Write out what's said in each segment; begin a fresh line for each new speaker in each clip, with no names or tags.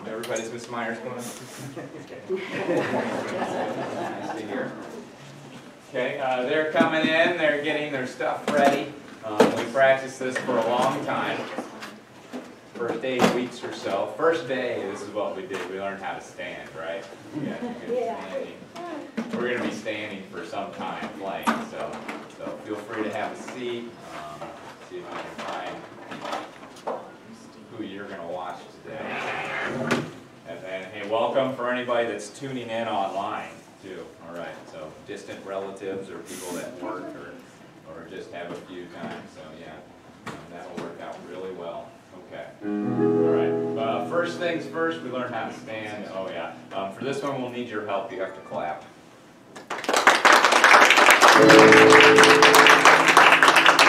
Everybody's Miss Myers going? Nice to hear. Okay, they're coming in, they're getting their stuff ready. We practiced this for a long time. First 8 weeks or so. First day, this is what we did. We learned how to stand, right? Yeah. We're going to be standing for some time playing, so feel free to have a seat. See if you can find who you're going to watch today. And hey, welcome for anybody that's tuning in online, too. All right, so distant relatives or people that work or just have a few times. So, yeah, that'll work out really well. Okay. All right. First things first, we learn how to stand. Oh, yeah. For this one, we'll need your help. You have to clap.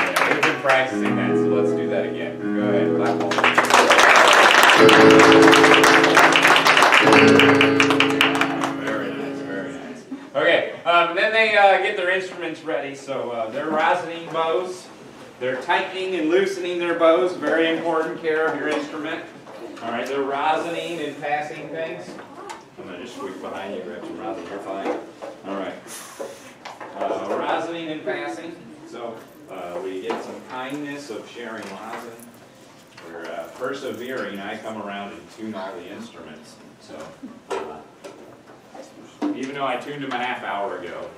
Yeah, we've been practicing that, so let's do that again. Go ahead, clap. Very nice, very nice. Okay, then they get their instruments ready. So they're rosining bows. They're tightening and loosening their bows. Very important care of your instrument. All right, they're rosining and passing things. I'm going to just squeak behind you, grab some rosin. You're fine. All right. Rosining and passing. So we get some kindness of sharing rosin. We're persevering. I come around and tune all the instruments. So even though I tuned them a half hour ago,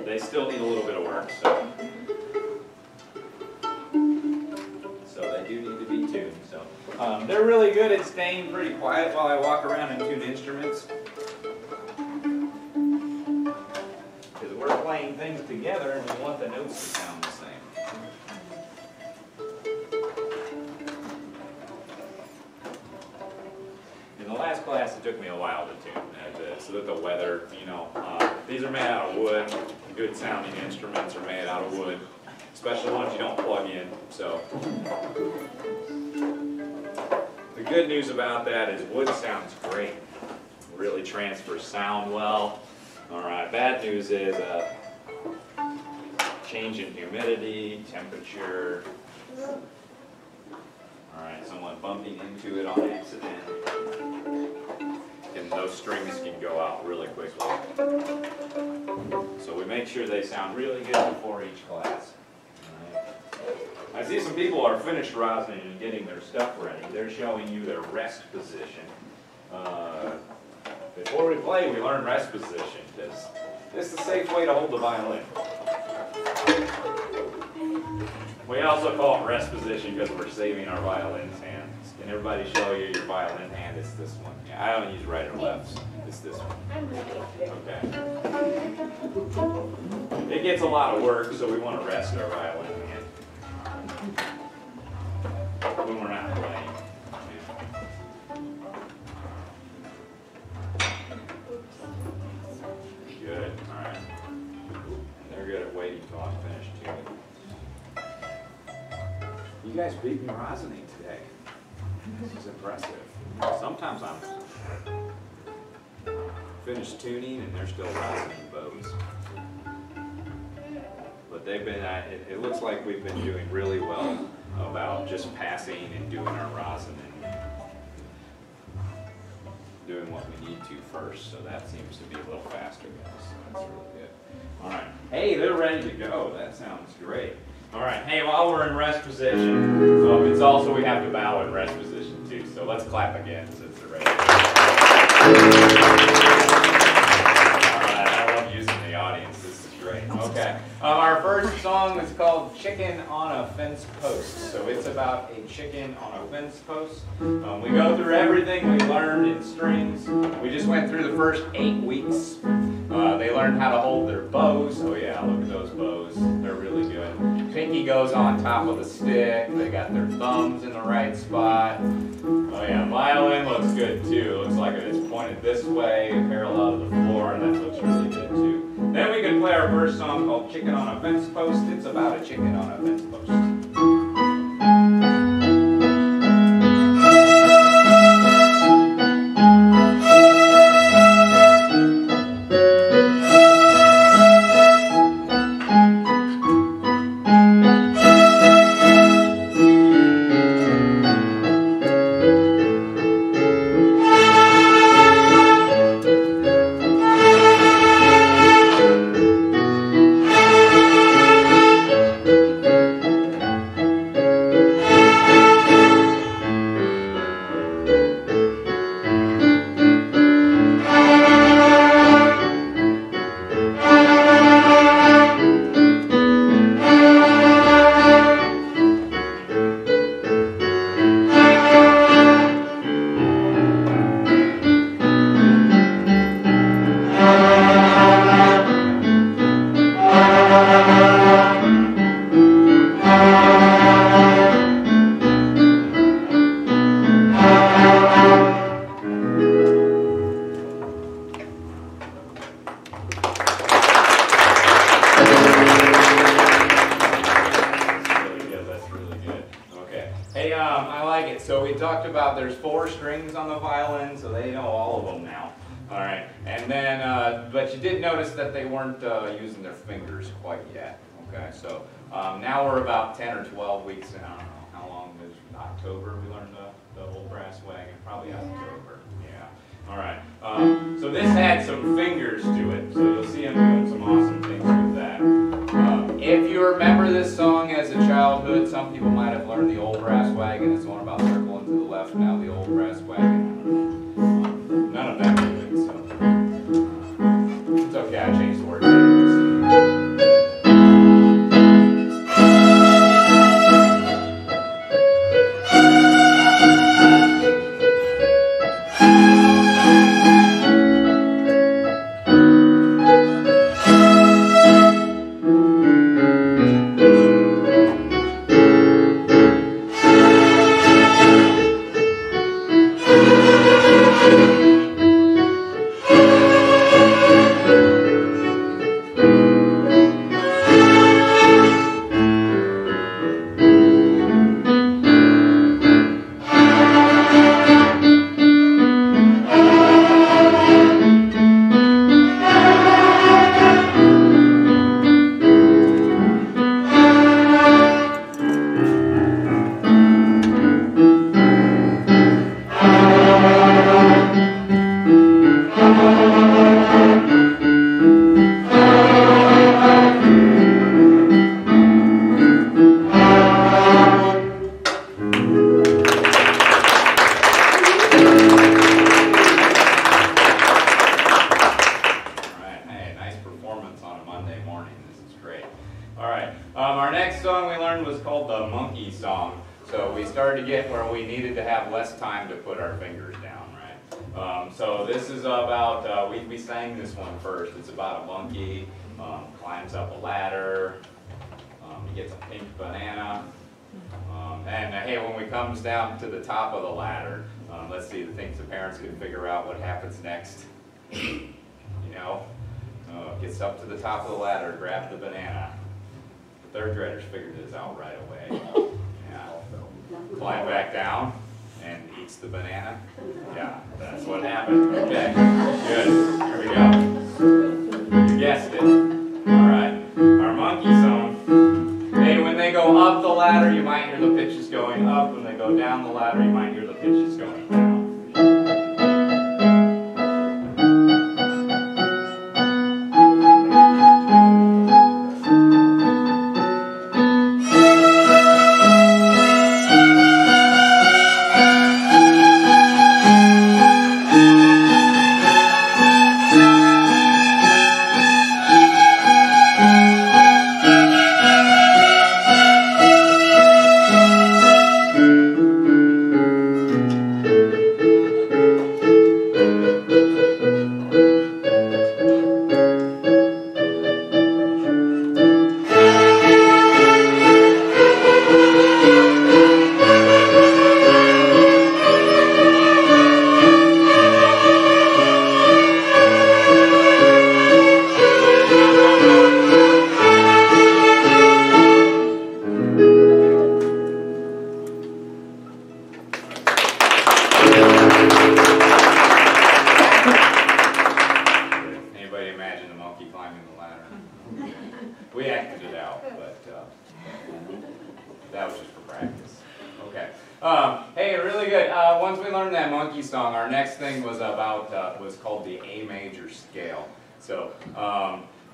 they still need a little bit of work. So they do need to be tuned. So they're really good at staying pretty quiet while I walk around and tune instruments. Because we're playing things together and we want the notes to sound the same. In the last class, it took me a while to tune, so that the weather, these are made out of wood. Good sounding instruments are made out of wood, especially ones you don't plug in. So the good news about that is wood sounds great. It really transfers sound well. All right, bad news is change in humidity, temperature. All right, someone bumping into it on accident. And those strings can go out really quickly. So we make sure they sound really good before each class. Right. I see some people are finished rosining and getting their stuff ready. They're showing you their rest position. Before we play, we learn rest position because this is a safe way to hold the violin. We also call it rest position because we're saving our violin's hand. Can everybody show you your violin hand? It's this one. Yeah, I don't use right or left. It's this one. Okay. It gets a lot of work, so we want to rest our violin hand when we're not playing. Good. All right. And they're good at waiting till I'm finished too. You guys beat me rosining today. This is impressive. Sometimes I'm finished tuning and they're still rosining bows. But they've been, it looks like we've been doing really well about just passing and doing our rosin and doing what we need to first. So that seems to be a little faster, guys. So that's really good. All right. Hey, they're ready to go. That sounds great. All right. Hey, while we're in rest position, it's also we have to bow in rest position too. So let's clap again since they're ready. All right. I love using the audience. This is great. Okay. Our first song is called "Chicken on a Fence Post." So it's about a chicken on a fence post. We go through everything we learned in strings. We just went through the first 8 weeks. They learned how to hold their bows. Oh yeah, look at those bows. They're really good. Pinky goes on top of the stick. They got their thumbs in the right spot. Oh yeah, violin looks good too. Looks like it's pointed this way, parallel to the floor, and that looks really good too. Then we can play our first song called "Chicken on a Fence Post." It's about a chicken on a fence post. right, so we talked about there's 4 strings on the violin, so they know all of them now. All right, and then, but you did notice that they weren't using their fingers quite yet. Okay, so now we're about 10 or 12 weeks in. I don't know how long is October we learned the old brass wagon, probably October. Yeah. All right. So this had some fingers to it, so you'll see them doing some awesome things with that. If you remember this song as a childhood, some people might have learned the old brass wagon. It's the one about circling to the left now, the old brass wagon. None of that really, so it's okay, I changed the words anyways. So this is about, we sang this one first. It's about a monkey, climbs up a ladder, he gets a pink banana, and hey, when we comes down to the top of the ladder, let's see the things the parents can figure out what happens next. You know, gets up to the top of the ladder, grabs the banana. The 3rd graders figured this out right away. Yeah. Climb back down and eats the banana. Yeah, that's what happened. Okay, good. Here we go. You guessed it. All right, our monkey song. Hey, when they go up the ladder, you might hear the pitches going up. When they go down the ladder, you might hear the pitches going down.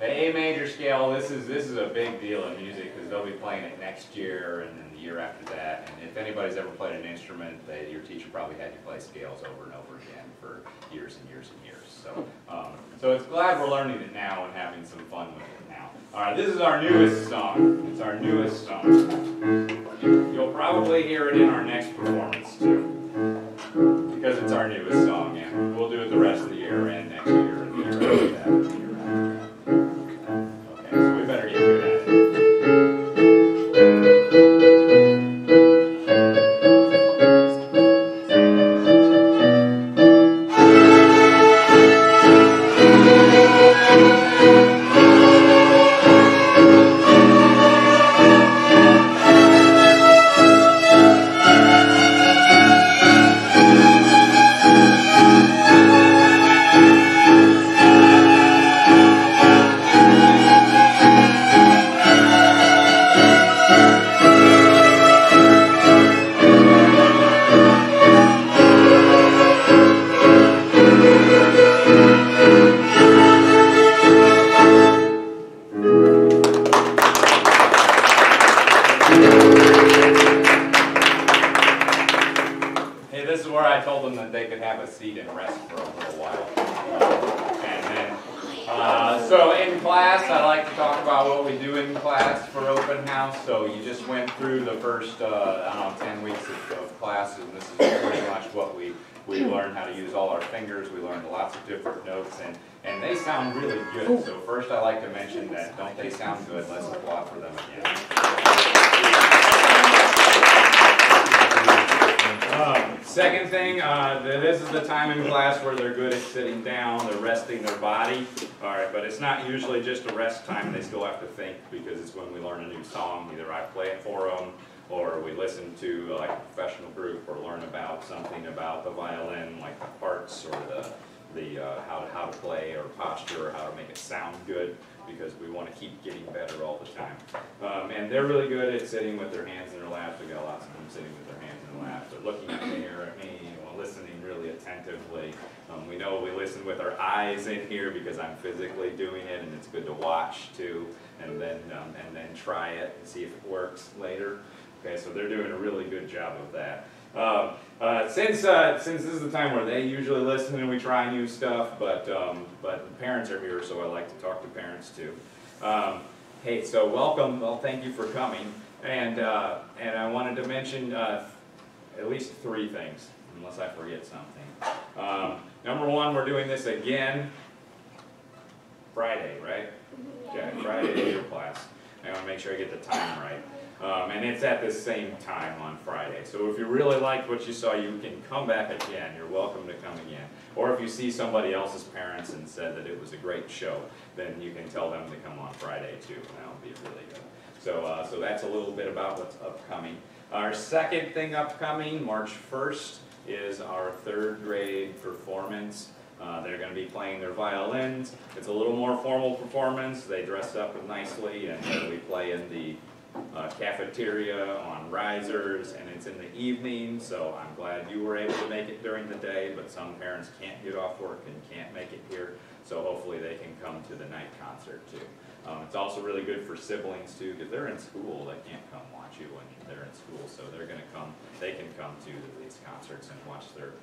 The A major scale, this is a big deal in music because they'll be playing it next year and then the year after that. And if anybody's ever played an instrument, your teacher probably had you play scales over and over again for years and years and years. So it's glad we're learning it now and having some fun with it now. All right, this is our newest song. It's our newest song. You'll probably hear it in our next performance too, because it's our newest song, and we'll do it the rest of the year and next year and the year after that. And the year after that. Okay, so we better get good at it. Hey, this is where I told them that they could have a seat and rest for a little while. So in class, I like to talk about what we do in class for open house. So you just went through the first, 10 weeks of classes, and this is pretty much what we learned how to use all our fingers. We learned lots of different notes, and they sound really good. So first, I like to mention that don't they sound good? Let's applaud for them again. Second thing, this is the time in class where they're good at sitting down, they're resting their body. All right, but it's not usually just a rest time. They still have to think, because it's when we learn a new song. Either I play it for them, or we listen to like a professional group, or learn about something about the violin, like the parts, or the how to play, or posture, or how to make it sound good, because we want to keep getting better all the time. And they're really good at sitting with their hands in their laps. We got lots of them sitting with their hands in their laps. They're looking at me or at me, listening really attentively. We know we listen with our eyes in here because I'm physically doing it, and it's good to watch too, and then try it and see if it works later. Okay, so they're doing a really good job of that. Since this is the time where they usually listen and we try new stuff, but parents are here, so I like to talk to parents too. Hey, so welcome. Well, thank you for coming, and I wanted to mention at least 3 things, unless I forget something. Number 1, we're doing this again Friday, right? Okay, Friday is your class. I want to make sure I get the time right. And it's at the same time on Friday. So if you really liked what you saw, you can come back again. You're welcome to come again. Or if you see somebody else's parents and said that it was a great show, then you can tell them to come on Friday too, and that'll be really good. So that's a little bit about what's upcoming. Our second thing upcoming, March 1st, is our 3rd grade performance. They're going to be playing their violins. It's a little more formal performance. They dress up nicely, and we play in the cafeteria on risers, and it's in the evening, so I'm glad you were able to make it during the day, but some parents can't get off work and can't make it here, so hopefully they can come to the night concert too. It's also really good for siblings too, because they're in school. They can't come watch you when they're in school, so they can come to these concerts and watch their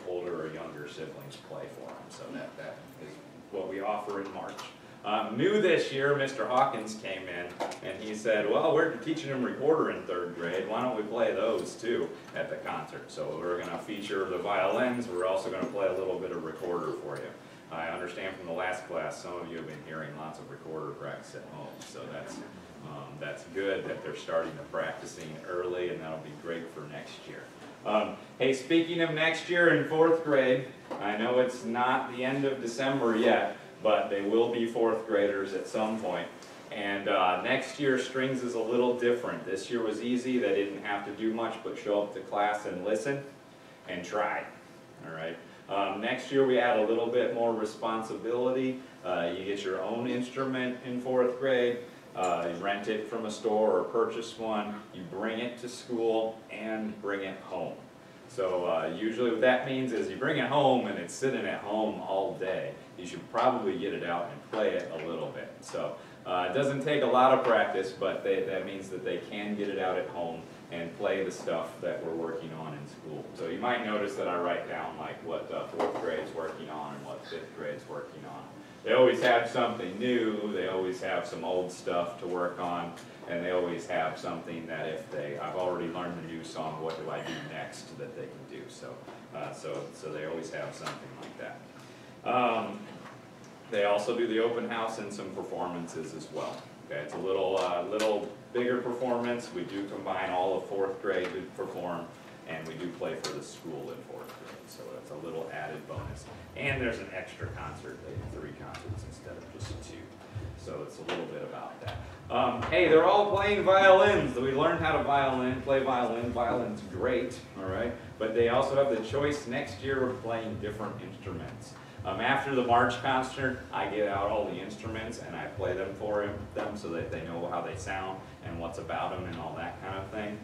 older or younger siblings play for them. So that is what we offer in March. New this year, Mr. Hawkins came in and he said, well, we're teaching them recorder in 3rd grade. Why don't we play those too at the concert? So we're going to feature the violins. We're also going to play a little bit of recorder for you. I understand from the last class, some of you have been hearing lots of recorder practice at home. So that's good that they're starting to practicing early, and that'll be great for next year. Hey, speaking of next year in 4th grade, I know it's not the end of December yet, but they will be 4th graders at some point. And next year, strings is a little different. This year was easy. They didn't have to do much but show up to class and listen and try. All right. Next year, we add a little bit more responsibility. You get your own instrument in 4th grade. You rent it from a store or purchase one. You bring it to school and bring it home. So usually what that means is you bring it home and it's sitting at home all day. You should probably get it out and play it a little bit. So it doesn't take a lot of practice, but that means that they can get it out at home and play the stuff that we're working on in school. So you might notice that I write down like what 4th grade's working on and what 5th grade's working on. They always have something new, they always have some old stuff to work on, and they always have something that if I've already learned a new song, what do I do next that they can do? So they always have something like that. They also do the open house and some performances as well. Okay, it's a little bigger performance. We do combine all of 4th grade to perform, and we do play for the school in 4th grade. So that's a little added bonus. And there's an extra concert. They do 3 concerts instead of just 2. So it's a little bit about that. Hey, they're all playing violins. We learned how to play violin. Violin's great, all right? But they also have the choice next year of playing different instruments. After the March concert, I get out all the instruments and I play them for them so that they know how they sound and what's about them and all that kind of thing.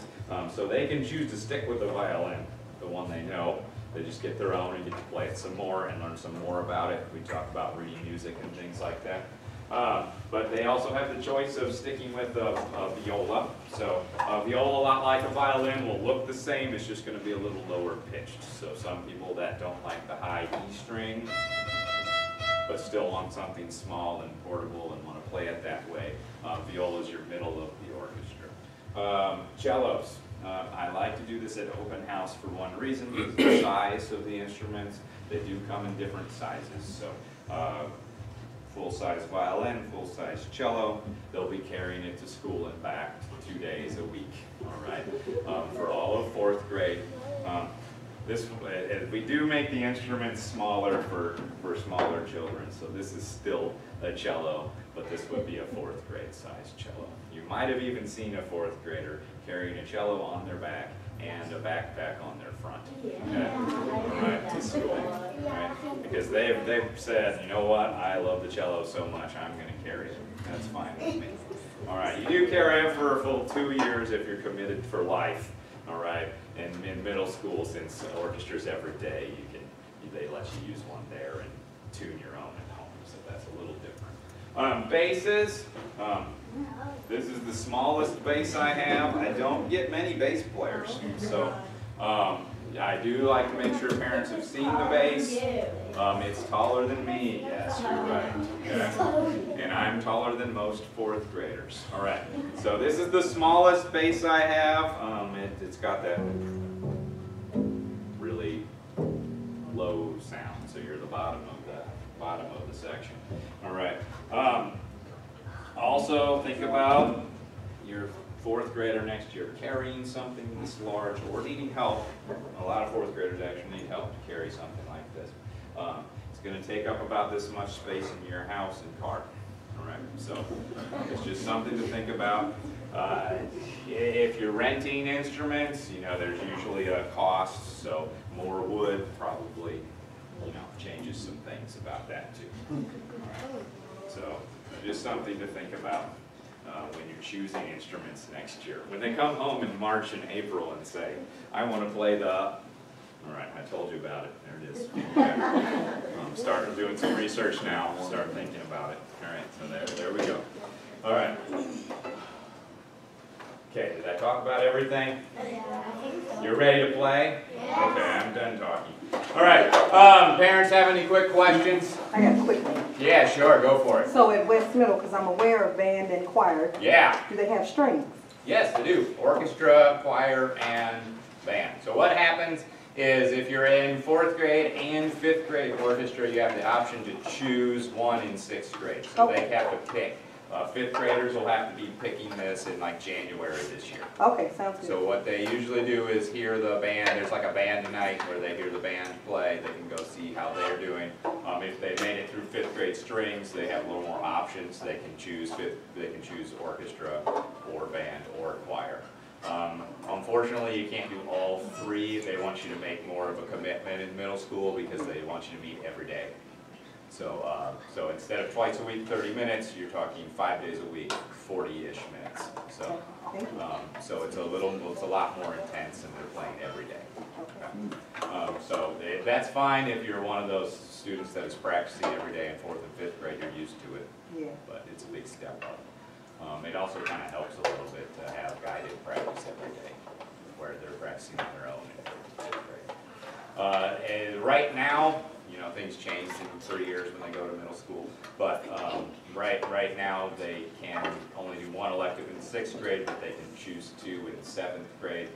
So they can choose to stick with the violin, the one they know. They just get their own and get to play it some more and learn some more about it. We talk about reading music and things like that. But they also have the choice of sticking with a viola. So a viola, a lot like a violin, will look the same. It's just going to be a little lower pitched. So some people that don't like the high E string, but still want something small and portable and want to play it that way, viola is your middle of the orchestra. Cellos. I like to do this at open house for one reason, is the size of the instruments. They do come in different sizes. So full-size violin, full-size cello. They'll be carrying it to school and back 2 days a week, all right, for all of 4th grade. We do make the instruments smaller for smaller children, so this is still a cello, but this would be a 4th grade size cello. You might have even seen a 4th grader carrying a cello on their back and a backpack on their front, right, to school, right? Because they've said, you know what, I love the cello so much, I'm going to carry it. That's fine with me. All right, you do carry it for a full 2 years if you're committed for life. All right, and in middle school, since orchestra's every day, they let you use one there and tune your own at home, so that's a little different. Basses. This is the smallest bass I have. I don't get many bass players, so I do like to make sure parents have seen the bass. It's taller than me, yes, you're right. Okay. And I'm taller than most 4th graders. All right, so this is the smallest bass I have. It's got that really low sound, so you're the bottom of the section. All right. Also, think about your 4th grader next year carrying something this large or needing help. A lot of 4th graders actually need help to carry something like this. It's going to take up about this much space in your house and car. All right, so it's just something to think about. If you're renting instruments, you know, there's usually a cost, so more wood probably, you know, changes some things about that too. All right. So just something to think about when you're choosing instruments next year. When they come home in March and April and say, I want to play the, all right, I told you about it, there it is. Okay. Start doing some research now, start thinking about it. All right, so there we go. All right. Okay, did I talk about everything? You're ready to play? Okay, I'm done talking. All right, parents have any quick questions?
I got a quick one.
Yeah, sure, go for it.
So at West Middle, because I'm aware of band and choir,
Yeah.
do they have strings?
Yes, they do. Orchestra, choir, and band. So what happens is if you're in 4th grade and 5th grade orchestra, you have the option to choose one in 6th grade. So
Okay.
they have to pick. 5th graders will have to be picking this in like January this year.
Okay, sounds good.
So what they usually do is hear the band. There's like a band night where they hear the band play. They can go see how they're doing. If they made it through 5th grade strings, they have a little more options. They can choose orchestra or band or choir. Unfortunately, you can't do all 3. They want you to make more of a commitment in middle school because they want you to meet every day. So instead of twice a week, 30 minutes, you're talking 5 days a week, 40-ish minutes. So it's a lot more intense, and they're playing every day. Okay. That's fine if you're one of those students that is practicing every day in 4th and 5th grade. You're used to it. Yeah. But it's a big step up. It also kind of helps a little bit to have guided practice every day, where they're practicing on their own in 4th and 5th grade. And right now, you know, things change in 3 years when they go to middle school, but right now they can only do 1 elective in 6th grade, but they can choose 2 in 7th grade.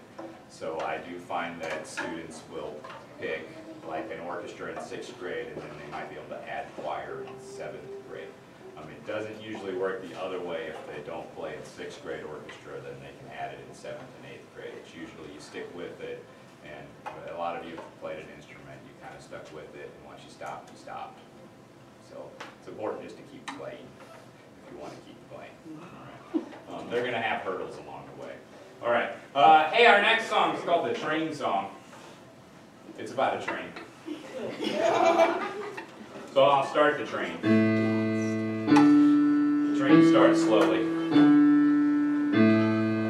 So I do find that students will pick like an orchestra in 6th grade, and then they might be able to add choir in 7th grade. It doesn't usually work the other way. If they don't play in 6th grade orchestra, then they can add it in 7th and 8th grade. It's usually you stick with it, and a lot of you have played an instrument, you kind of stuck with it, and once you stopped, you stopped. So it's important just to keep playing if you want to keep playing. All right. They're going to have hurdles along the way. All right. Hey, our next song is called the Train Song. It's about a train. So I'll start the train. The train starts slowly.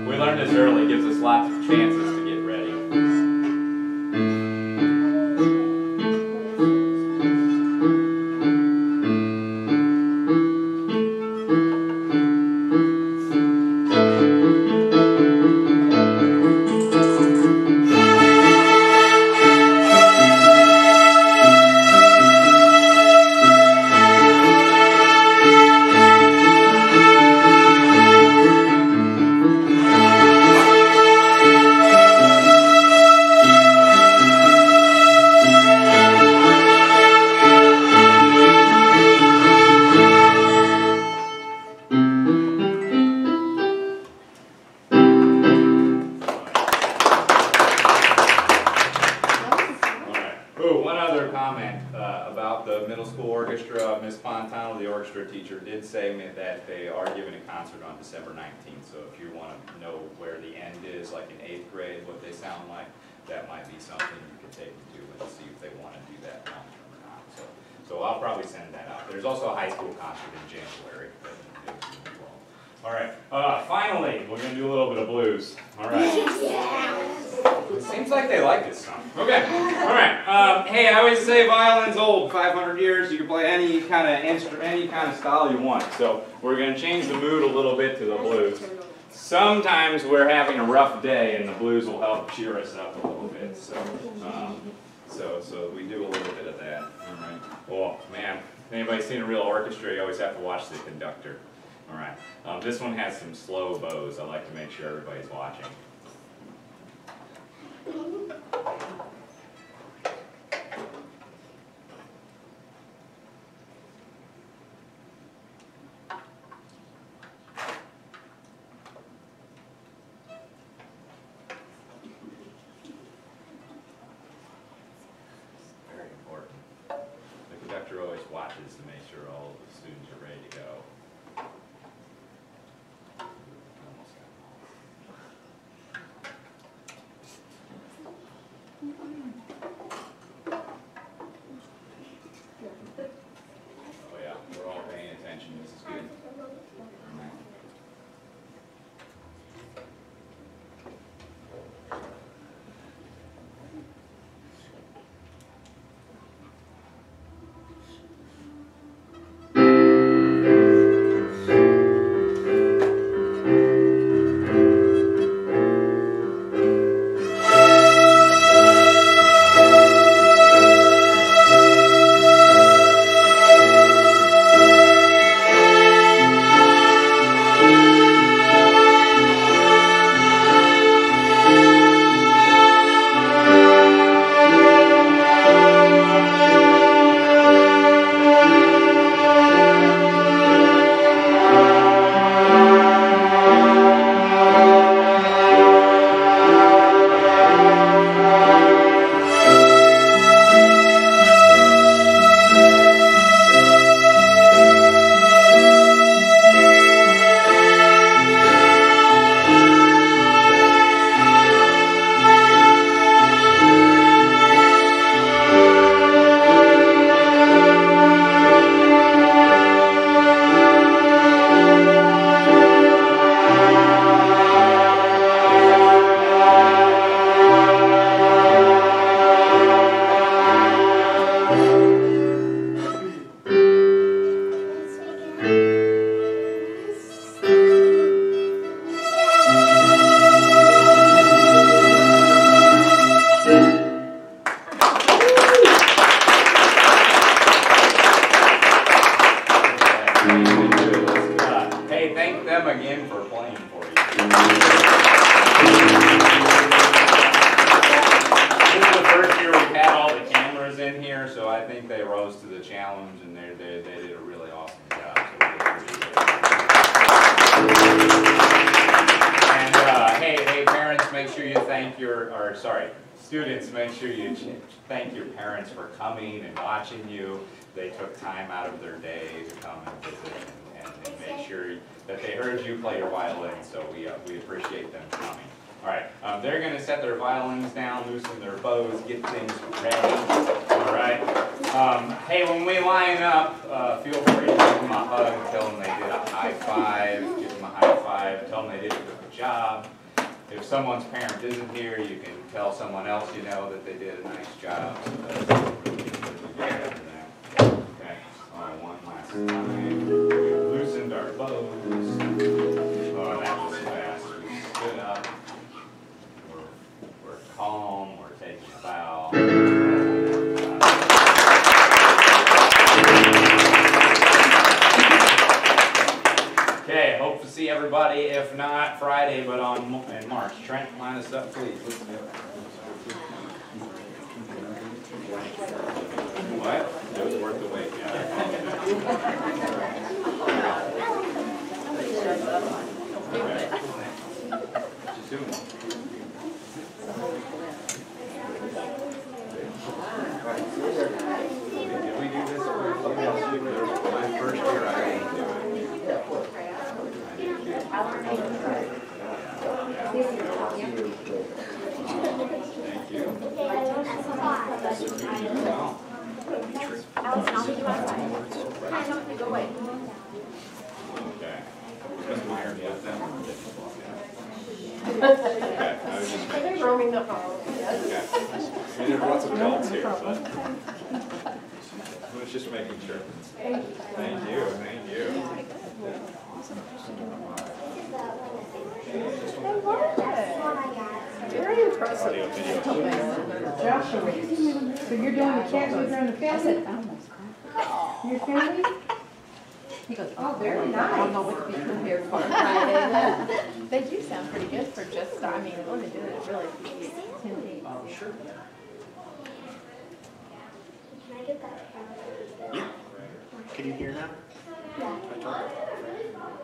We learned this early, gives us lots of chances to get ready. one other comment about the middle school orchestra. Ms. Fontano, the orchestra teacher, did say that they are giving a concert on December 19th. So if you want to know where the end is, like in 8th grade, what they sound like, that might be something you could take them to and see if they want to do that long term or not. So I'll probably send that out. There's also a high school concert in January. All right, finally, we're going to do a little bit of blues. All right. It seems like they like this song. Okay, all right. Hey, I always say violin's old, 500 years. You can play any kind of instrument, any kind of style you want. So we're going to change the mood a little bit to the blues. Sometimes we're having a rough day, and the blues will help cheer us up a little bit. So we do a little bit of that. All right. Oh, man. Anybody seen a real orchestra? You always have to watch the conductor. All right. This one has some slow bows. I like to make sure everybody's watching. Very important. The conductor always watches to make sure all of the students are ready to go. Oh yeah, we're all paying attention. This is good. Hey, thank them again for playing for you. This is the first year we've had all the cameras in here, so I think they rose to the challenge, and they did a really awesome job. So we appreciate it. And hey, parents, make sure you thank students, make sure you thank your parents for coming and watching you. They took time out of their day to come and visit and make sure that they heard you play your violin, so we appreciate them coming. All right, they're going to set their violins down, loosen their bows, get things ready. All right. Hey, when we line up, feel free to give them a hug, tell them they did a high five, give them a high five, tell them they did a good job. If someone's parent isn't here, you can tell someone else you know that they did a nice job. So that's okay, one last time. We loosened our bows. Oh, that was fast. We stood up. We're calm. We're taking a bow. Okay, hope to see everybody, if not Friday, but in March. Trent, line us up, please. Let's do it. What? It was worth the wait, yeah. Okay. Ms. Meyer, do you have them? Okay, I was just making sure. Okay. I mean, there's lots of adults here, but I was just making sure. Thank you, thank you.
Very impressive.
Audio, video.
Joshua, so you're doing the cats with her and the family? Your family?
He goes,
Oh, very
I don't know
nice.
what to be prepared for. They do sound pretty good for just, I mean, when they do it, really, 10 days.
Oh, sure.
Can I get that?
Yeah. Can you hear now?
Yeah.
I talk?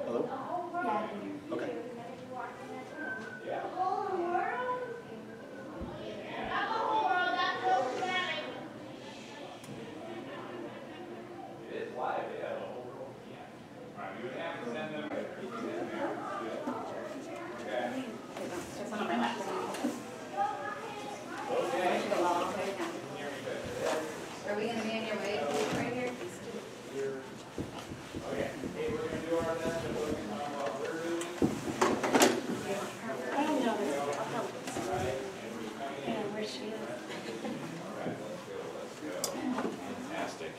Hello?
Yeah.
Okay.
It is live, yeah. All right, we would have to send them. Okay. Okay.
Are we gonna be on your way right here?
Okay. Hey, we're gonna do our best to focus on what we're doing.
I don't know. Yeah, where she is.
All right, let's go. Fantastic.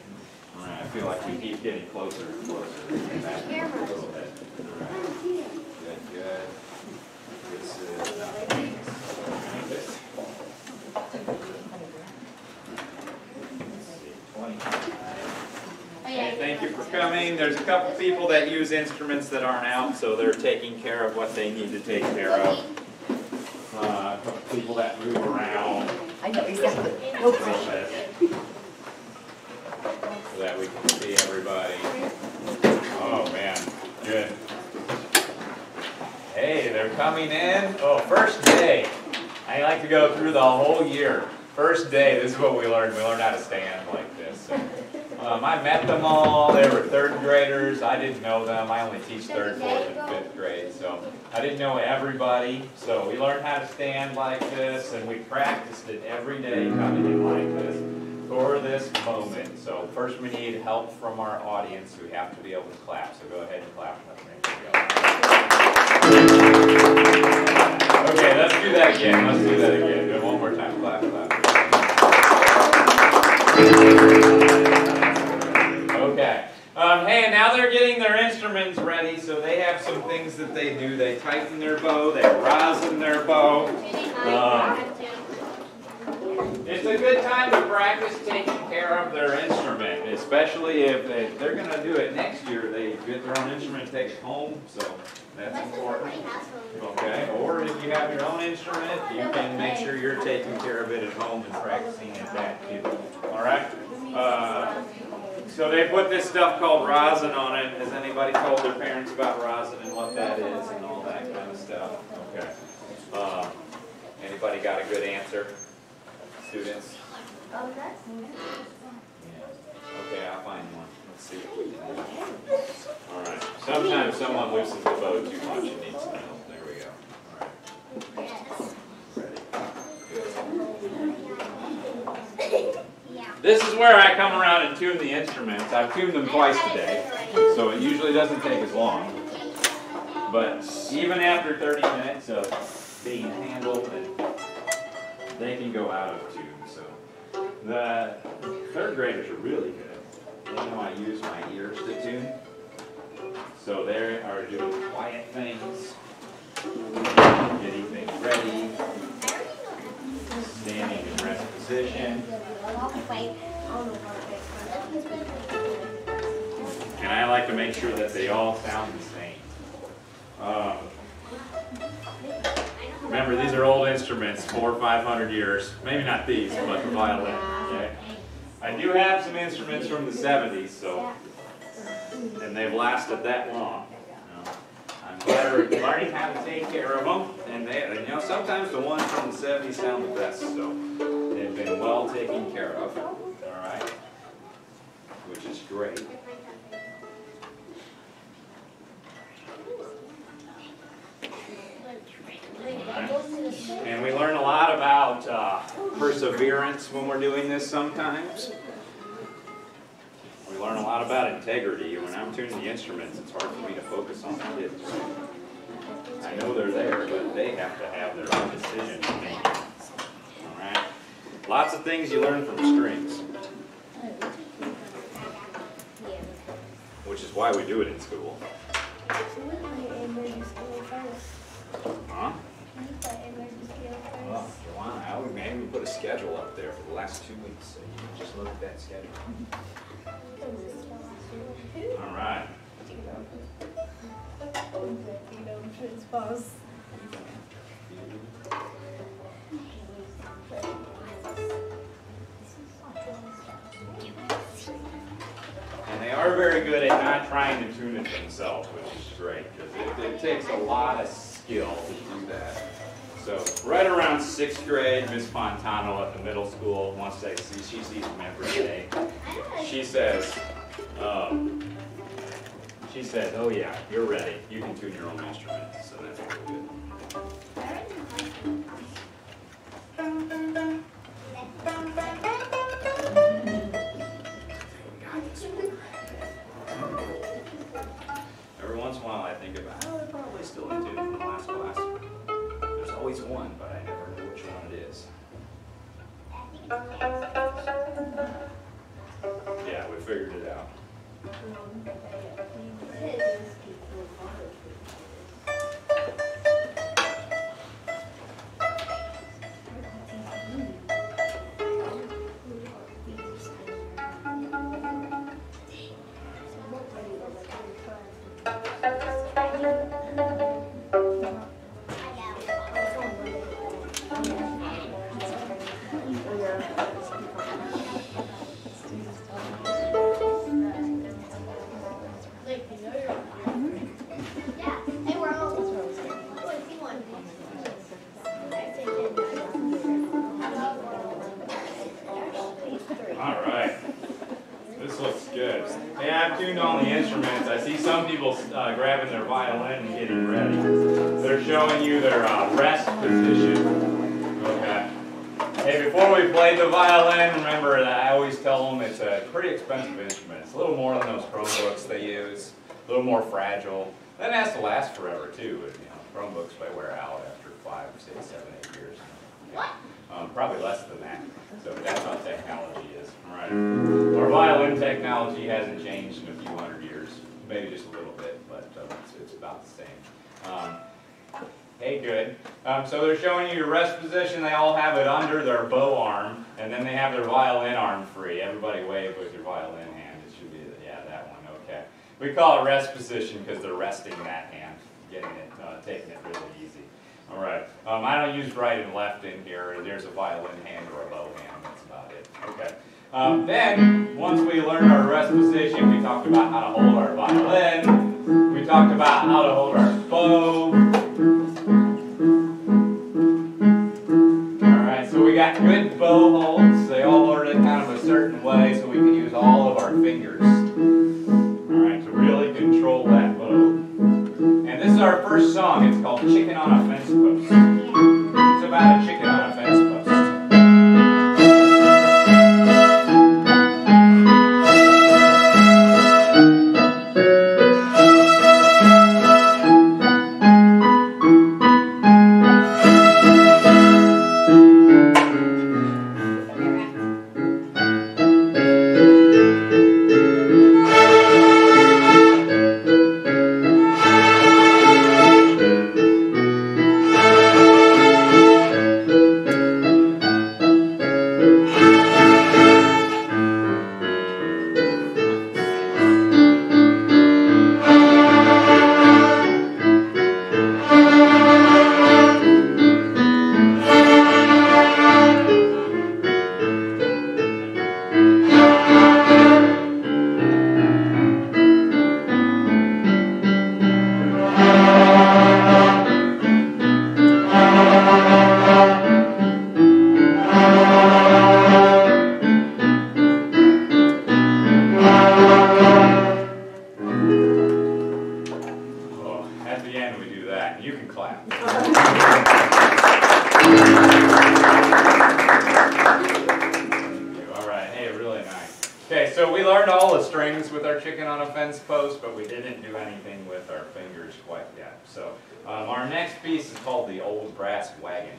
All right, I feel like we keep getting closer and closer. Back a little bit. All right. Good, good. This is Okay, thank you for coming. There's a couple people that use instruments that aren't out, so they're taking care of what they need to take care of. A couple people that move around.
I know, exactly.
A little bit, so that we can see everybody. Oh, man, good. Hey, they're coming in. Oh, first day. I like to go through the whole year. First day, this is what we learned. We learned how to stand like this. So, I met them all. They were third graders. I didn't know them. I only teach third, fourth, and fifth grade, so I didn't know everybody. So we learned how to stand like this, and we practiced it every day coming in like this for this moment. So first we need help from our audience. We have to be able to clap, so go ahead and clap with me. Okay, let's do that again. Let's do that again. Do it one more time. Clap, clap. Okay. Hey, now they're getting their instruments ready, so they have some things that they do. They tighten their bow, they rosin their bow. It's a good time to practice taking care of their instrument, especially if they're going to do it next year. They get their own instrument and take it home, so that's important. Okay, or if you have your own instrument, you can make sure you're taking care of it at home and practicing at that too. All right? So they put this stuff called rosin on it. Has anybody told their parents about rosin and what that is and all that kind of stuff? Okay. Anybody got a good answer? Students?
Oh, that's
Yeah. Okay, I'll find one. Let's see if we can do it. All right. Sometimes someone loosens the bow too much and needs some help. There we go. All right. Ready? This is where I come around and tune the instruments. I've tuned them twice today, so it usually doesn't take as long. But even after 30 minutes of being handled, they can go out of tune. So the third graders are really good. They know I use my ears to tune. So they are doing quiet things, getting things ready, standing in rest position. And I like to make sure that they all sound the same. Remember, these are old instruments, 400 or 500 years. Maybe not these, but the violin. Okay. I do have some instruments from the 70s, so, and they've lasted that long. I'm better at learning how to take care of them, and you know, sometimes the ones from the 70s sound the best, so they've been well taken care of. All right, which is great. And we learn a lot about perseverance. coherence when we're doing this sometimes. We learn a lot about integrity. When I'm tuning the instruments, it's hard for me to focus on the kids. I know they're there, but they have to have their own decision making. All right? Lots of things you learn from strings, which is why we do it in school. Huh? Well, if you want, I would maybe put a schedule up there for the last 2 weeks, so you can just look at that schedule. All right. And they are very good at not trying to tune it themselves, which is great, because it takes a lot of skill to do that. So right around 6th grade, Miss Fontano at the middle school, once she sees them every day, she says, oh yeah, you're ready. You can tune your own instrument. So that's really good. Every once in a while I think about, they're probably still in tune from the last class. There's always one, but I never know which one it is. Yeah, we figured it out. All right, this looks good. Hey, I've tuned on the instruments. I see some people grabbing their violin and getting ready. They're showing you their rest position. Okay. Hey, before we play the violin, remember that I always tell them it's a pretty expensive instrument. It's a little more than those Chromebooks they use, a little more fragile. That has to last forever too. Chromebooks may wear out after 5, 6, 7, 8 years. Okay. Probably less than that. So that's how technology is. All right. Our violin technology hasn't changed in a few hundred years, maybe just a little bit, but it's about the same. Hey, good. So they're showing you your rest position. They all have it under their bow arm, and then they have their violin arm free. Everybody wave with your violin hand. It should be, yeah, that one. Okay. We call it rest position because they're resting that hand, getting it, taking it really easy. All right. I don't use right and left in here. There's a violin hand or a bow hand. That's about it. Okay. Then, once we learned our rest position, we talked about how to hold our violin. We talked about how to hold our bow. All right. So we got good bow holds. They all hold it kind of a certain way so we can use all of our fingers. All right. To really control that bow. And this is our first song. It's called Chicken on a Fence Post. It's about a chicken on a fence post. Okay, so we learned all the strings with our chicken on a fence post, but we didn't do anything with our fingers quite yet. So our next piece is called the Old Brass Wagon.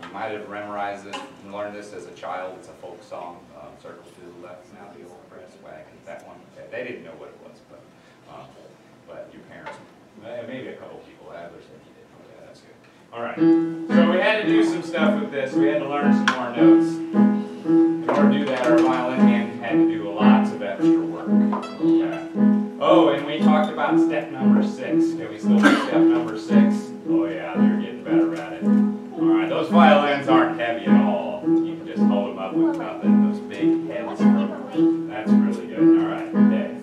You might have memorized this and learned this as a child. It's a folk song. Circle to the left now, the old brass wagon. That one, okay. They didn't know what it was, but your parents, maybe a couple people have. Others said you did. Okay, that's good. All right. So we had to do some stuff with this. We had to learn some more notes. In order to do that, our violin hand had to do lots of extra work. Okay. Oh, and we talked about step number 6. Can we still do step number 6? Oh yeah, they're getting better at it. All right, those violins aren't heavy at all. You can just hold them up with nothing. Those big heads. That's really good. All right, okay.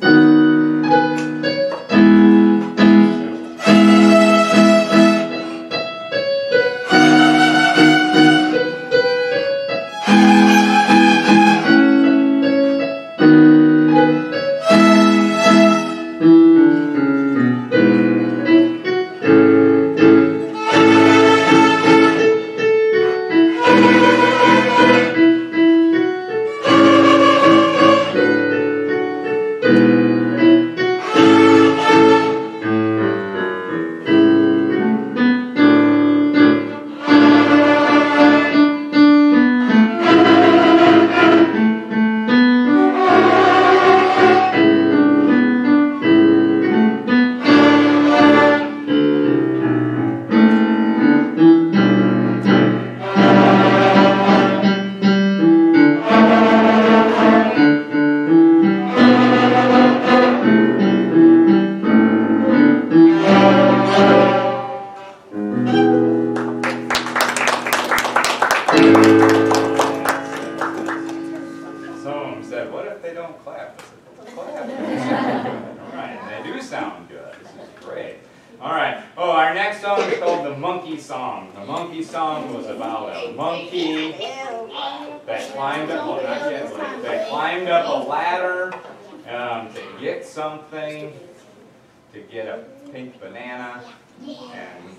To get a pink banana, and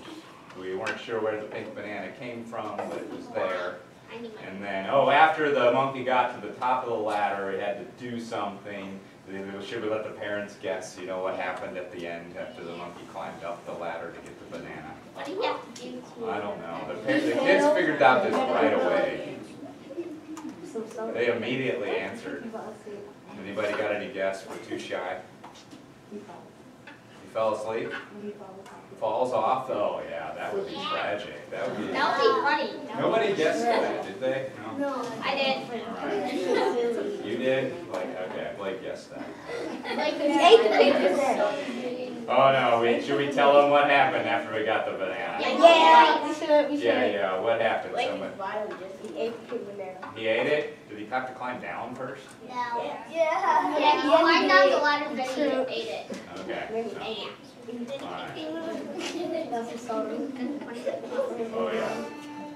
we weren't sure where the pink banana came from, but it was there. And then, after the monkey got to the top of the ladder, he had to do something. Should we let the parents guess, what happened at the end after the monkey climbed up the ladder to get the banana?
What do you have to do to
I don't know. The kids figured out this right away. They immediately answered. Anybody got any guess? We're too shy. He fell asleep? Falls off? Oh yeah, that would be tragic. That would be
funny.
Nobody guessed that, did they?
No, I did.
Right. You did? Okay, Blake guessed that. Oh no, should we tell them what happened after we got the banana?
Yeah, we should.
Yeah, what happened?
He ate the banana.
He ate it? Did he have to climb down first?
No. Yeah, he climbed down the ladder and then he ate it.
Okay. Alright.
Oh
Oh yeah.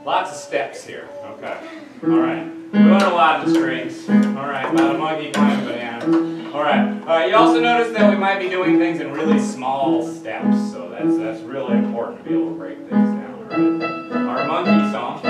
Lots of steps here. Okay. Alright. We learned a lot of the strings. Alright, about a monkey climbing a banana. Alright. You also notice that we might be doing things in really small steps, so that's really important to be able to break things down. Alright. Our monkey song.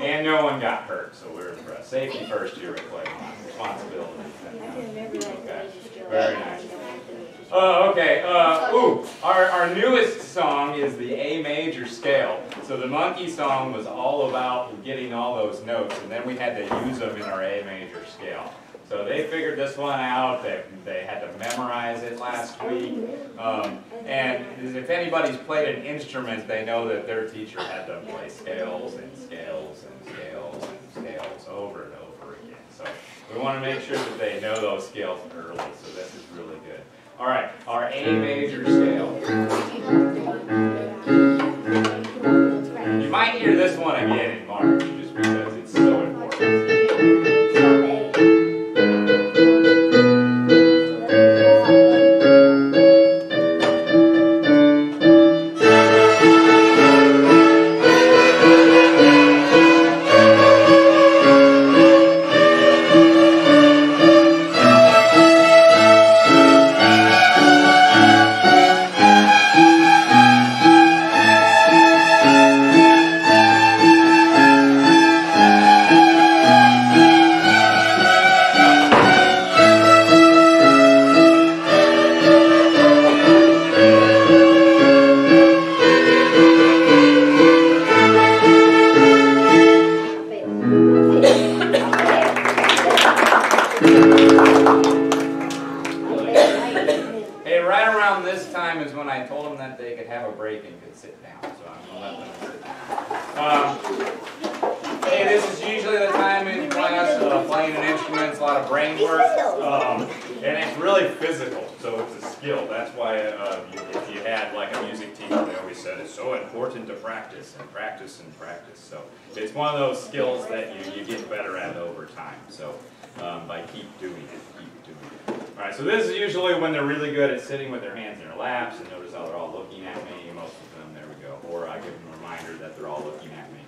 And no one got hurt, so we're impressed. Safety first here at Claymont. Responsibility. Okay. Very nice. Okay. Our newest song is the A major scale. So the monkey song was all about getting all those notes, and then we had to use them in our A major scale. So they figured this one out. They had to memorize it last week. And if anybody's played an instrument, they know that their teacher had them play scales and scales and scales and scales over and over again. So we want to make sure that they know those scales early. So this is really good. All right, our A major scale. You might hear this one again in March, just because it's so important. So it's one of those skills that you get better at over time. So by keep doing it. All right, so this is usually when they're really good at sitting with their hands in their laps, and notice how they're all looking at me, most of them, there we go. Or I give them a reminder that they're all looking at me.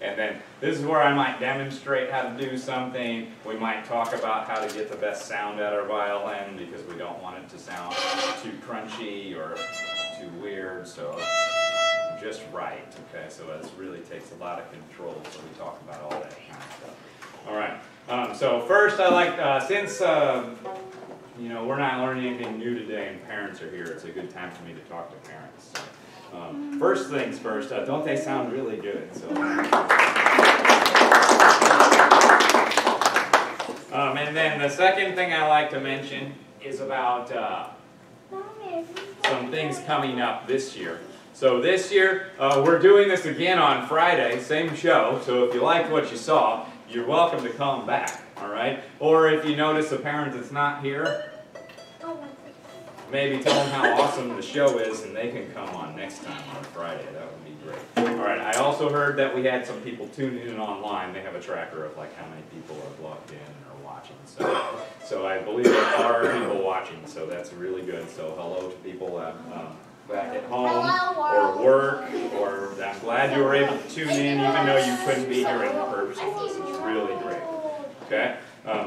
And then this is where I might demonstrate how to do something. We might talk about how to get the best sound out of our violin, because we don't want it to sound too crunchy or too weird. So just right, okay? So it really takes a lot of control, so we talk about all that kind of stuff. All right, so first I like, since, you know, we're not learning anything new today and parents are here, it's a good time for me to talk to parents. So, first things first, don't they sound really good? So, and then the second thing I like to mention is about some things coming up this year. So this year, we're doing this again on Friday, same show, so if you liked what you saw, you're welcome to come back, all right? Or if you notice a parent that's not here, maybe tell them how awesome the show is and they can come on next time on Friday. That would be great. All right, I also heard that we had some people tuning in online. They have a tracker of like how many people are logged in or watching. So I believe there are people watching, so that's really good. So hello to people back at home or work, or I'm glad you were able to tune in even though you couldn't be here in person. This is really great. Okay?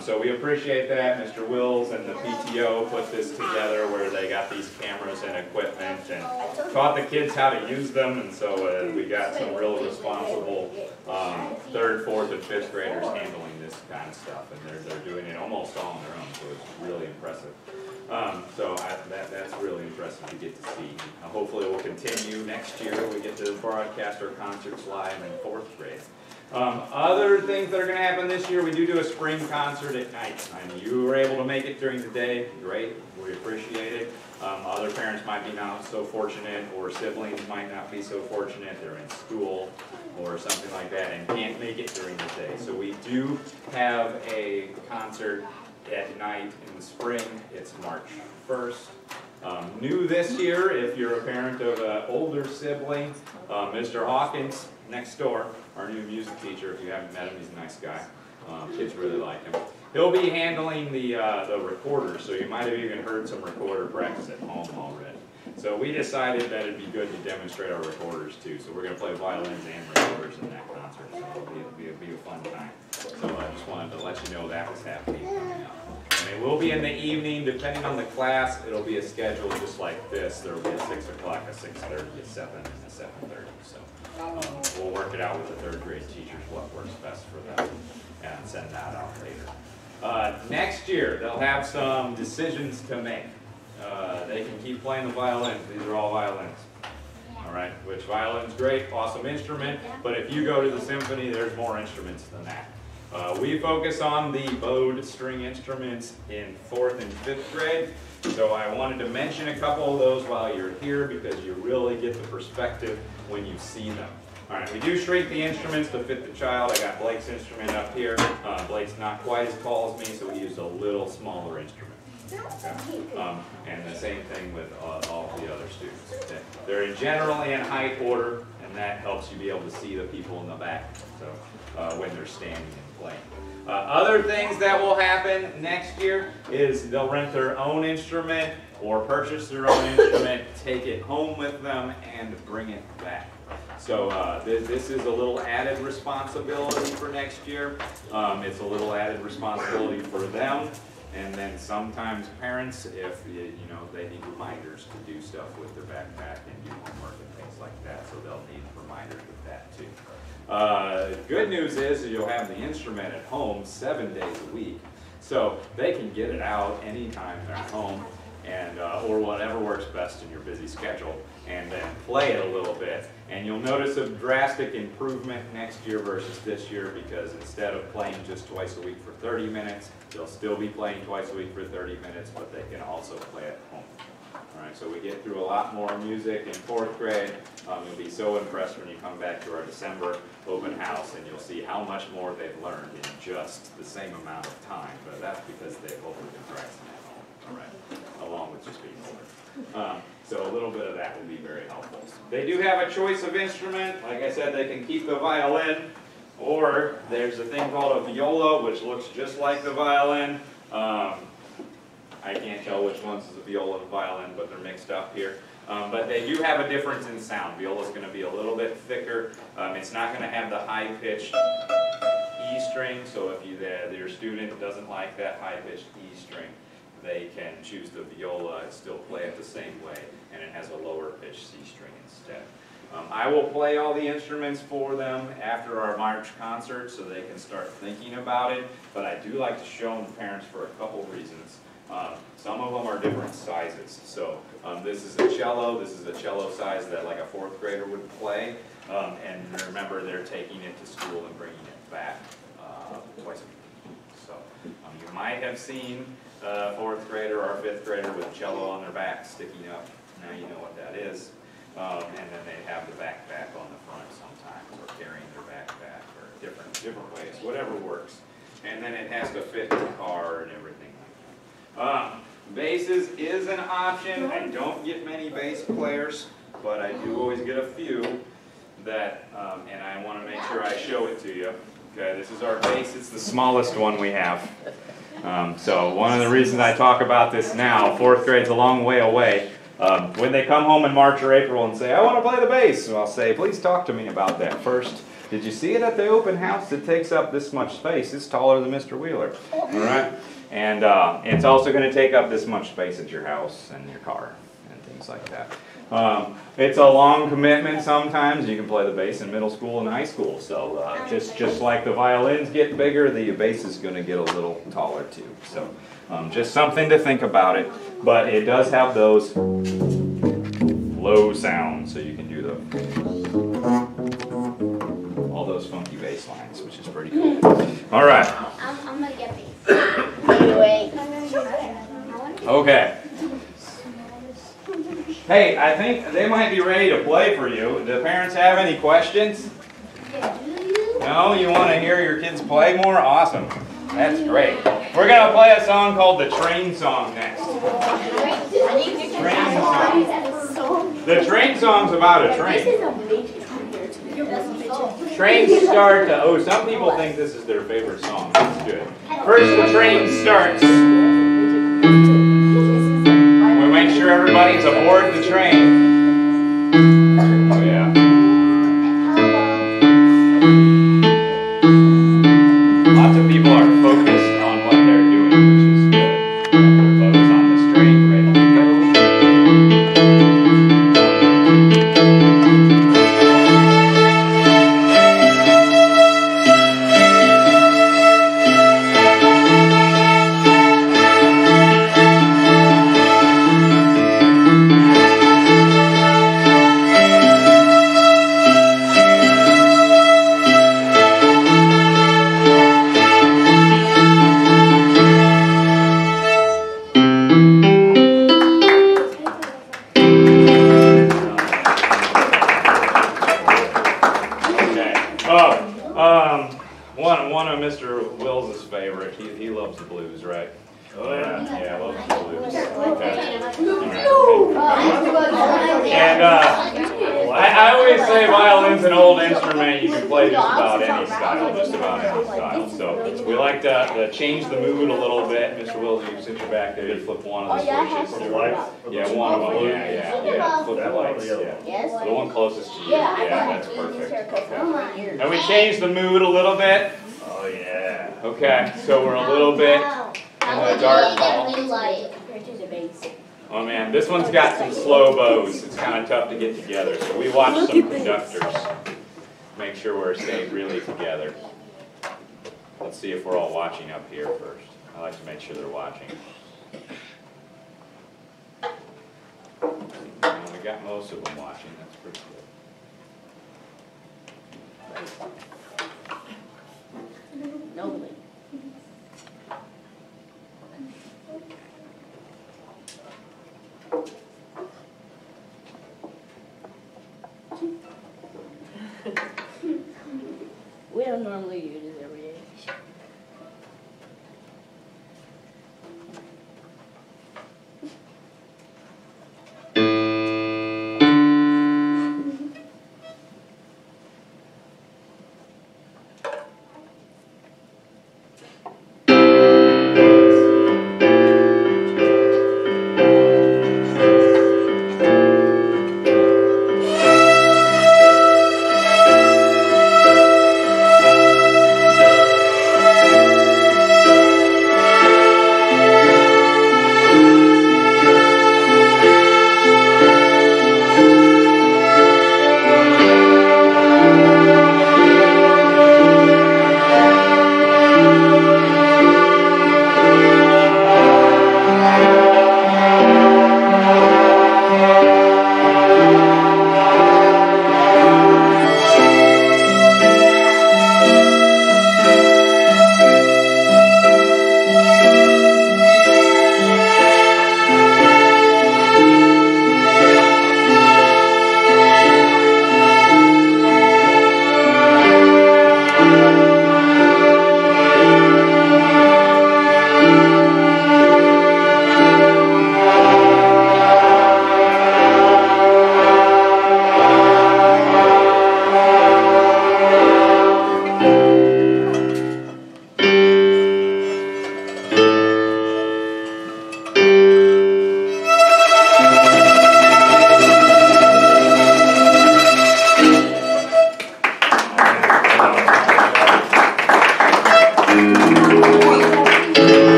So we appreciate that. Mr. Wills and the PTO put this together where they got these cameras and equipment and taught the kids how to use them, and so we got some real responsible 3rd, 4th, and 5th graders handling this kind of stuff, and they're doing it almost all on their own, so it's really impressive. That's really impressive to get to see. Hopefully it will continue next year. We get to broadcast our concerts live in 4th grade. Other things that are going to happen this year, we do a spring concert at night. I mean, you were able to make it during the day, great, we appreciate it. Other parents might be not so fortunate, or siblings might not be so fortunate, they're in school or something like that and can't make it during the day. So we do have a concert at night in the spring. It's March 1st. New this year, if you're a parent of an older sibling, Mr. Hawkins next door, our new music teacher, if you haven't met him, he's a nice guy. Kids really like him. He'll be handling the recorder, so you might have even heard some recorder practice at home already. So we decided that it'd be good to demonstrate our recorders too. So we're going to play violins and recorders in that concert, so it'll be a fun time. So I just wanted to let you know that was happening coming up. And it will be in the evening, depending on the class. It'll be a schedule just like this. There will be a 6 o'clock, a 6:30, a 7, and a 7:30. So we'll work it out with the 3rd grade teachers what works best for them and send that out later. Next year, they'll have some decisions to make. they can keep playing the violins. These are all violins. All right, which violin's great, awesome instrument, but if you go to the symphony, there's more instruments than that. We focus on the bowed string instruments in 4th and 5th grade, so I wanted to mention a couple of those while you're here because you really get the perspective when you see them. All right, we do shrink the instruments to fit the child. I got Blake's instrument up here. Blake's not quite as tall as me, so we used a little smaller instrument. Okay. And the same thing with all the other students. Okay. They're generally in height order, and that helps you be able to see the people in the back so when they're standing and playing. Other things that will happen next year is they'll rent their own instrument or purchase their own instrument, take it home with them, and bring it back. So this is a little added responsibility for next year. It's a little added responsibility for them. And then sometimes parents, if they need reminders to do stuff with their backpack and do homework and things like that, so they'll need reminders with that too. Good news is you'll have the instrument at home 7 days a week, so they can get it out anytime they're home, and or whatever works best in your busy schedule, and then play it a little bit. And you'll notice a drastic improvement next year versus this year because instead of playing just twice a week for 30 minutes, they'll still be playing twice a week for 30 minutes, but they can also play at home. All right, so we get through a lot more music in 4th grade. You'll be so impressed when you come back to our December open house and you'll see how much more they've learned in just the same amount of time, but that's because they've hopefully been practicing at home, all right, along with just being older. So a little bit of that will be very helpful. They do have a choice of instrument. Like I said, they can keep the violin, or there's a thing called a viola, which looks just like the violin. I can't tell which ones is a viola and a violin, but they're mixed up here. But they do have a difference in sound. Viola is going to be a little bit thicker. It's not going to have the high-pitched E string, so if your student doesn't like that high-pitched E string, they can choose the viola and still play it the same way, and it has a lower pitched C string instead. I will play all the instruments for them after our March concert so they can start thinking about it, but I do like to show them parents for a couple reasons. Some of them are different sizes. So this is a cello size that like a 4th grader would play, and remember they're taking it to school and bringing it back twice a week. So you might have seen a 4th grader or a 5th grader with cello on their back sticking up. Now you know what that is. And then they have the backpack on the front sometimes, or carrying their backpack, or different ways, whatever works. And then it has to fit the car and everything like that. Basses is an option. I don't get many bass players, but I do always get a few that, and I want to make sure I show it to you. Okay, this is our bass. It's the smallest one we have. So one of the reasons I talk about this now, 4th grade's a long way away. When they come home in March or April and say, I want to play the bass, so I'll say, please talk to me about that first. Did you see it at the open house? It takes up this much space. It's taller than Mr. Wheeler. All right? And it's also going to take up this much space at your house and your car and things like that. It's a long commitment sometimes. You can play the bass in middle school and high school. So just like the violins get bigger, the bass is going to get a little taller too. So just something to think about it. But it does have those low sounds, so you can do all those funky bass lines, which is pretty cool. All right.
I'm going to get these. Anyway.
Okay. Hey, I think they might be ready to play for you. Do the parents have any questions? No? You want to hear your kids play more? Awesome. That's great. We're going to play a song called the Train Song next. Train Song. The Train Song's about a train. Trains start to, some people think this is their favorite song. That's good. First the train starts. We make sure everybody's aboard the train. Oh yeah. Lots of people are focused on what they're doing, which is good. Their boats on the string, ready to go. One of Mr. Will's favorite. He loves the blues, right?
Oh, yeah.
Yeah, loves the blues. Okay. And I always say violin's an old instrument. You can play just about any style, So we like to change the mood a little bit. Mr. Wills, you sit your back there, you flip one of the switches. Yeah, one of them. Yeah. Flip the lights. Yeah. The one closest to you. Yeah, that's perfect. Okay. And we change the mood a little bit.
Oh, yeah.
Okay, so we're a little bit in the dark hall. Oh man, this one's got some slow bows. It's kind of tough to get together. So we watch some conductors. Make sure we're staying really together. Let's see if we're all watching up here first. I like to make sure they're watching. And we got most of them watching. That's pretty good.
Nobly. We don't normally use it every day.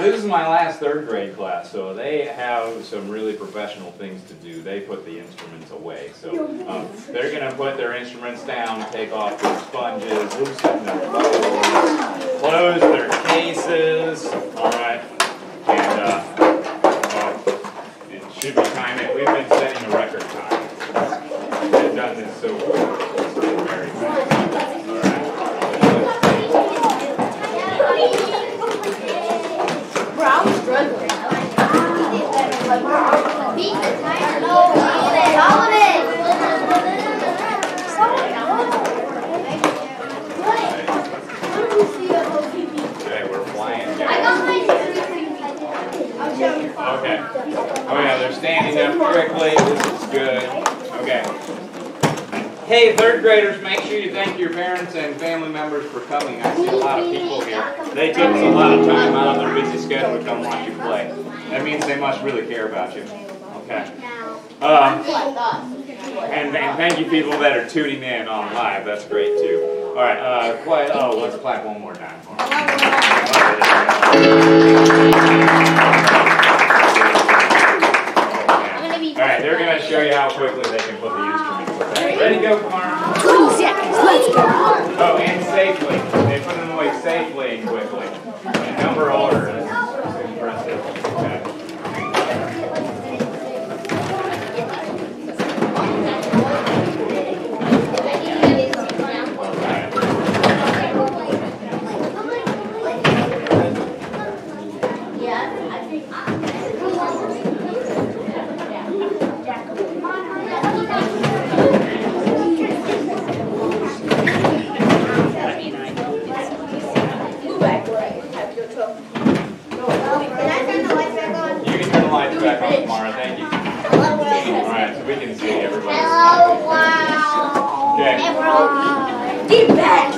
This is my last third grade class, so they have some really professional things to do. They put the instruments away, so they're going to put their instruments down, take off their sponges, loosen their bows, close their cases, all right, and it should be time. We've been setting a record time. They've done this so very fast.
I'm struggling.
Okay, we're flying.
I got my
Okay. Oh yeah, they're standing up quickly. This is good. Okay. Hey, third graders, make sure you thank your parents and family members for coming. I see a lot of people here. They took a lot of time out of their busy schedule to come watch you play. That means they must really care about you. Okay. And thank you people that are tuning in on live. That's great too. All right, quiet. Oh, let's clap one more time for them. All right, they're going to show you how quickly they can put the instruments away. Ready, go, Carm?
2 seconds, let's go.
Oh, and safely. They put them away safely and quickly. In number order. That's impressive. Okay. Mara, thank you. Alright, so we can see everybody.
Hello, wow.
Okay.
And we're all deep back.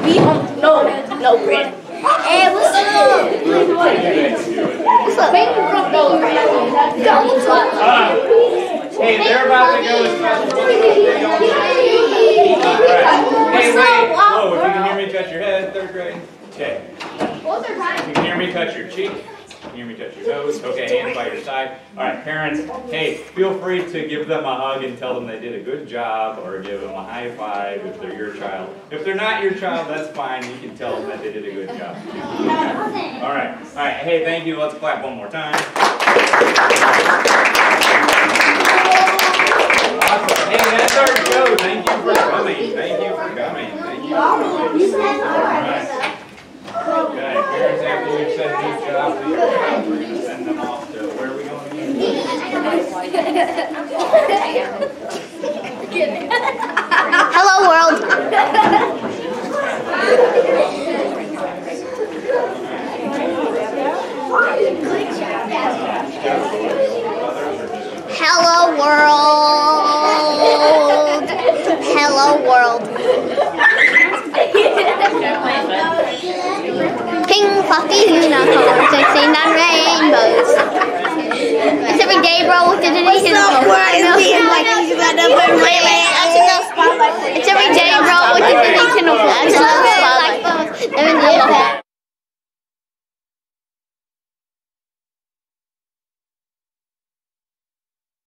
Be home. No, Brent. Hey, what's up? What's up? Baby from
Hey, they're about to go to special. Alright. Hey, wait. Whoa, if you can hear me touch your head, third grade. Okay.
What's our time?
If you can hear me touch your cheek. Can you hear me touch your nose? Okay, hands by your side. All right, parents, hey, feel free to give them a hug and tell them they did a good job, or give them a high five if they're your child. If they're not your child, that's fine. You can tell them that they did a good job. All right, hey, thank you. Let's clap one more time. Awesome. Hey, that's our show. Thank you for coming. Thank you for coming. Thank you for coming. All right. Okay, parents, after you've said good job to your child, we're going to send them off to, where are we going again?
Hello, world. Hello, world. Hello, world. Pink puffy unicorn, 69 rainbow.